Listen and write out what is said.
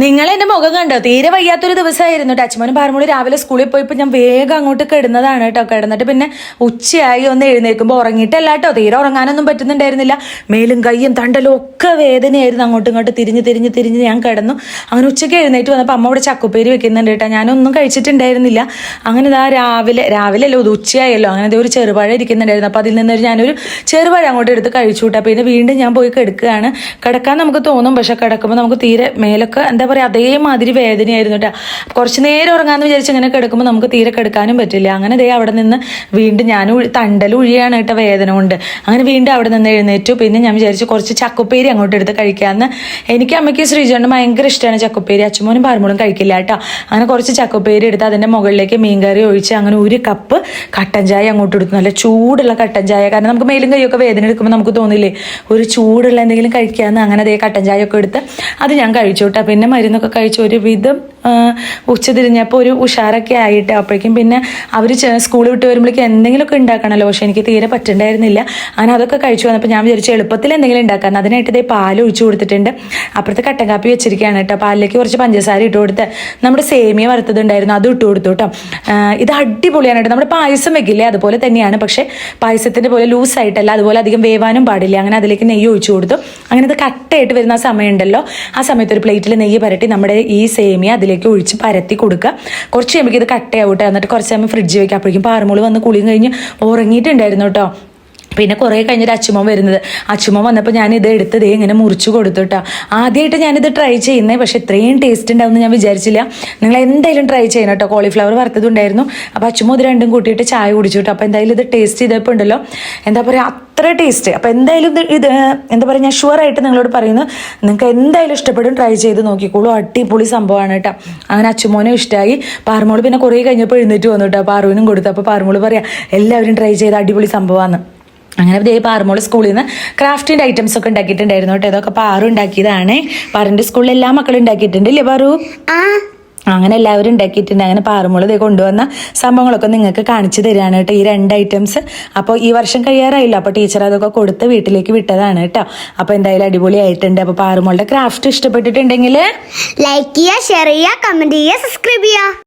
നിങ്ങൾ എന്റെ മുഖം കണ്ടോ? തീരെ വയ്യാത്തൊരു ദിവസമായിരുന്നു കേട്ടോ. അച്ഛനും പാറമോളി രാവിലെ സ്കൂളിൽ പോയപ്പോൾ ഞാൻ വേഗം അങ്ങോട്ട് കിടന്നതാണ് കേട്ടോ. കിടന്നിട്ട് പിന്നെ ഉച്ചയായി ഒന്ന് എഴുന്നേൽക്കുമ്പോൾ ഉറങ്ങിയിട്ടല്ല കേട്ടോ. തീരെ ഉറങ്ങാനൊന്നും പറ്റുന്നുണ്ടായിരുന്നില്ല. മേലും കയ്യും തണ്ടലും ഒക്കെ വേദനയായിരുന്നു. അങ്ങോട്ടും ഇങ്ങോട്ട് തിരിഞ്ഞ് ഞാൻ കിടന്നു. അങ്ങനെ ഉച്ചയ്ക്ക് എഴുന്നേറ്റ് വന്നപ്പോൾ അമ്മ ഇവിടെ ചക്കുപ്പേരി വെക്കുന്നുണ്ട് കേട്ടോ. ഞാനൊന്നും കഴിച്ചിട്ടുണ്ടായിരുന്നില്ല. അങ്ങനെ ഇതാ രാവിലെ അല്ലോ ഉച്ചയായല്ലോ. അങ്ങനെ ഒരു ചെറുപഴം ഇരിക്കുന്നുണ്ടായിരുന്നു. അപ്പോൾ അതിൽ നിന്ന് ഞാനൊരു ചെറുപഴം അങ്ങോട്ട് എടുത്ത് കഴിച്ചു കൂട്ടാ. പിന്നെ വീണ്ടും ഞാൻ പോയി കിടക്കുകയാണ്. കിടക്കാൻ നമുക്ക് തോന്നും, പക്ഷെ കിടക്കുമ്പോൾ നമുക്ക് തീരെ മേലൊക്കെ എന്താ പറയുക അതേമാതിരി വേദനയായിരുന്നു കേട്ടോ. കുറച്ച് നേരം ഉറങ്ങാന്ന് വിചാരിച്ച് ഇങ്ങനെ കിടക്കുമ്പോൾ നമുക്ക് തീരെ കിടക്കാനും പറ്റില്ല. അങ്ങനെ ദേ അവിടെ നിന്ന് വീണ്ടും ഞാൻ തണ്ടൽ ഉഴിയാണ് കേട്ടോ വേദന കൊണ്ട്. അങ്ങനെ വീണ്ടും അവിടെ നിന്ന് എഴുന്നേറ്റു. പിന്നെ ഞാൻ വിചാരിച്ചു കുറച്ച് ചക്കുപ്പേരി അങ്ങോട്ട് എടുത്ത് കഴിക്കാമെന്ന്. എനിക്ക് അമ്മയ്ക്ക് ശ്രീജേട്ടന് ഭയങ്കര ഇഷ്ടമാണ് ചക്കുപ്പേരി. അച്ഛമോനും പാറമോളും കഴിക്കില്ല കേട്ടോ. അങ്ങനെ കുറച്ച് ചക്കുപ്പേരി എടുത്ത് അതിൻ്റെ മുകളിലേക്ക് മീൻകറി ഒഴിച്ച് അങ്ങനെ ഒരു കപ്പ് കട്ടൻ ചായ അങ്ങോട്ട് എടുത്തു. നല്ല ചൂടുള്ള കട്ടൻ ചായ. കാരണം നമുക്ക് മേലും കൈയൊക്കെ വേദന എടുക്കുമ്പോൾ നമുക്ക് തോന്നില്ലേ ഒരു ചൂടുള്ള എന്തെങ്കിലും കഴിക്കാമെന്ന്. അങ്ങനെ അതേ കട്ടൻ ചായ ഒക്കെ എടുത്ത് അത് ഞാൻ കഴിച്ചു കേട്ടോ. പിന്നെ മരുന്നൊക്കെ കഴിച്ച് ഒരു വിധം ഉച്ച തിരിഞ്ഞപ്പോൾ ഒരു ഉഷാറൊക്കെ ആയിട്ട് അപ്പോഴേക്കും പിന്നെ അവർ സ്കൂൾ വിട്ട് വരുമ്പോഴേക്കും എന്തെങ്കിലുമൊക്കെ ഉണ്ടാക്കണമല്ലോ. പക്ഷെ എനിക്ക് തീരെ പറ്റുന്നുണ്ടായിരുന്നില്ല. അങ്ങനെ അതൊക്കെ കഴിച്ചു വന്നപ്പോൾ ഞാൻ വിചാരിച്ചു എളുപ്പത്തിൽ എന്തെങ്കിലും ഉണ്ടാക്കാൻ. അതിനായിട്ട് ഇതേ പാൽ ഒഴിച്ചു കൊടുത്തിട്ടുണ്ട്. അപ്പുറത്ത് കട്ടൻ കാപ്പി വെച്ചിരിക്കുകയാണ് കേട്ടോ. പാലിലേക്ക് കുറച്ച് പഞ്ചസാര ഇട്ട് കൊടുത്ത് നമ്മുടെ സേമിയ വറുത്തതുണ്ടായിരുന്നു അത് ഇട്ട് കൊടുത്തു കേട്ടോ. ഇത് അടിപൊളിയാണ് കേട്ടോ. നമ്മുടെ പായസം വെക്കില്ലേ അതുപോലെ തന്നെയാണ്. പക്ഷേ പായസത്തിൻ്റെ പോലെ ലൂസായിട്ടല്ല, അതുപോലെ അധികം വേവാനും പാടില്ല. അങ്ങനെ അതിലേക്ക് നെയ്യ് ഒഴിച്ചു കൊടുത്തു. അങ്ങനെ ഇത് കട്ടയായിട്ട് വരുന്ന ആ സമയമുണ്ടല്ലോ, ആ സമയത്ത് ഒരു പ്ലേറ്റിൽ നെയ്യ് പരട്ടി നമ്മുടെ ഈ സേമിയ അതിലേക്ക് ഒഴിച്ച് പരത്തി കൊടുക്കുക. കുറച്ച് കഴിയുമ്പോൾ ഇത് കട്ടയാവട്ടെ. എന്നിട്ട് കുറച്ച് സമയം ഫ്രിഡ്ജ് വയ്ക്കുക. അപ്പോഴേക്കും പാറമോള് വന്ന് കുളിയും കഴിഞ്ഞ് ഉറങ്ങിയിട്ടുണ്ടായിരുന്നു കേട്ടോ. പിന്നെ കുറേ കഴിഞ്ഞൊരു അച്ചുമ്മ വരുന്നത്. അച്ചുമ്മ വന്നപ്പോൾ ഞാനിത് എടുത്തതേ ഇങ്ങനെ മുറിച്ച് കൊടുത്തു കേട്ടോ. ആദ്യമായിട്ട് ഞാനിത് ട്രൈ ചെയ്യുന്നത്, പക്ഷേ ഇത്രയും ടേസ്റ്റ് ഉണ്ടാവുമെന്ന് ഞാൻ വിചാരിച്ചില്ല. നിങ്ങൾ എന്തായാലും ട്രൈ ചെയ്യണം കേട്ടോ. കോളിഫ്ലവർ വറുത്തതുണ്ടായിരുന്നു. അപ്പോൾ അച്ചുമ്മ ഇത് രണ്ടും കൂട്ടിയിട്ട് ചായ കുടിച്ചു കേട്ടോ. അപ്പോൾ എന്തായാലും ഇത് ടേസ്റ്റ് ചെയ്തപ്പോൾ ഉണ്ടല്ലോ എന്താ പറയുക അത്ര ടേസ്റ്റ്. അപ്പോൾ എന്തായാലും ഇത് എന്താ പറയുക ഞാൻ ഷുവറായിട്ട് നിങ്ങളോട് പറയുന്നു, നിങ്ങൾക്ക് എന്തായാലും ഇഷ്ടപ്പെടും. ട്രൈ ചെയ്ത് നോക്കിക്കോളൂ. അടിപൊളി സംഭവമാണ് കേട്ടോ. അങ്ങനെ അച്ചുമോനും ഇഷ്ടമായി. പാറമോള് പിന്നെ കുറേ കഴിഞ്ഞപ്പോൾ എഴുന്നേറ്റ് വന്നു കേട്ടോ. പാറുവിനും കൊടുത്തു. അപ്പോൾ പാറമോള് പറയാം എല്ലാവരും ട്രൈ ചെയ്ത് അടിപൊളി സംഭവമാണ്. അങ്ങനെ ദേ പാറമോള് സ്കൂളിൽ നിന്ന് ക്രാഫ്റ്റിൻ്റെ ഐറ്റംസ് ഒക്കെ ഉണ്ടാക്കിയിട്ടുണ്ടായിരുന്നു കേട്ടോ. ഇതൊക്കെ പാറു ഉണ്ടാക്കിയതാണ്. പാറുൻ്റെ സ്കൂളിൽ എല്ലാ മക്കളും ഉണ്ടാക്കിയിട്ടുണ്ട് അല്ലേ പാറു? അങ്ങനെ എല്ലാവരും ഉണ്ടാക്കിയിട്ടുണ്ട്. അങ്ങനെ പാറമോള് ഇതേ കൊണ്ടുവന്ന സംഭവങ്ങളൊക്കെ നിങ്ങൾക്ക് കാണിച്ചു തരികയാണ് കേട്ടോ, ഈ 2 ഐറ്റംസ്. അപ്പോൾ ഈ വർഷം കഴിയാറായില്ല. അപ്പോൾ ടീച്ചർ അതൊക്കെ കൊടുത്ത് വീട്ടിലേക്ക് വിട്ടതാണ് കേട്ടോ. അപ്പോൾ എന്തായാലും അടിപൊളിയായിട്ടുണ്ട്. അപ്പോൾ പാറമോളുടെ ക്രാഫ്റ്റ് ഇഷ്ടപ്പെട്ടിട്ടുണ്ടെങ്കിൽ ലൈക്ക് ചെയ്യുക, ഷെയർ ചെയ്യുക, കമൻറ്റ് ചെയ്യുക, സബ്സ്ക്രൈബ് ചെയ്യുക.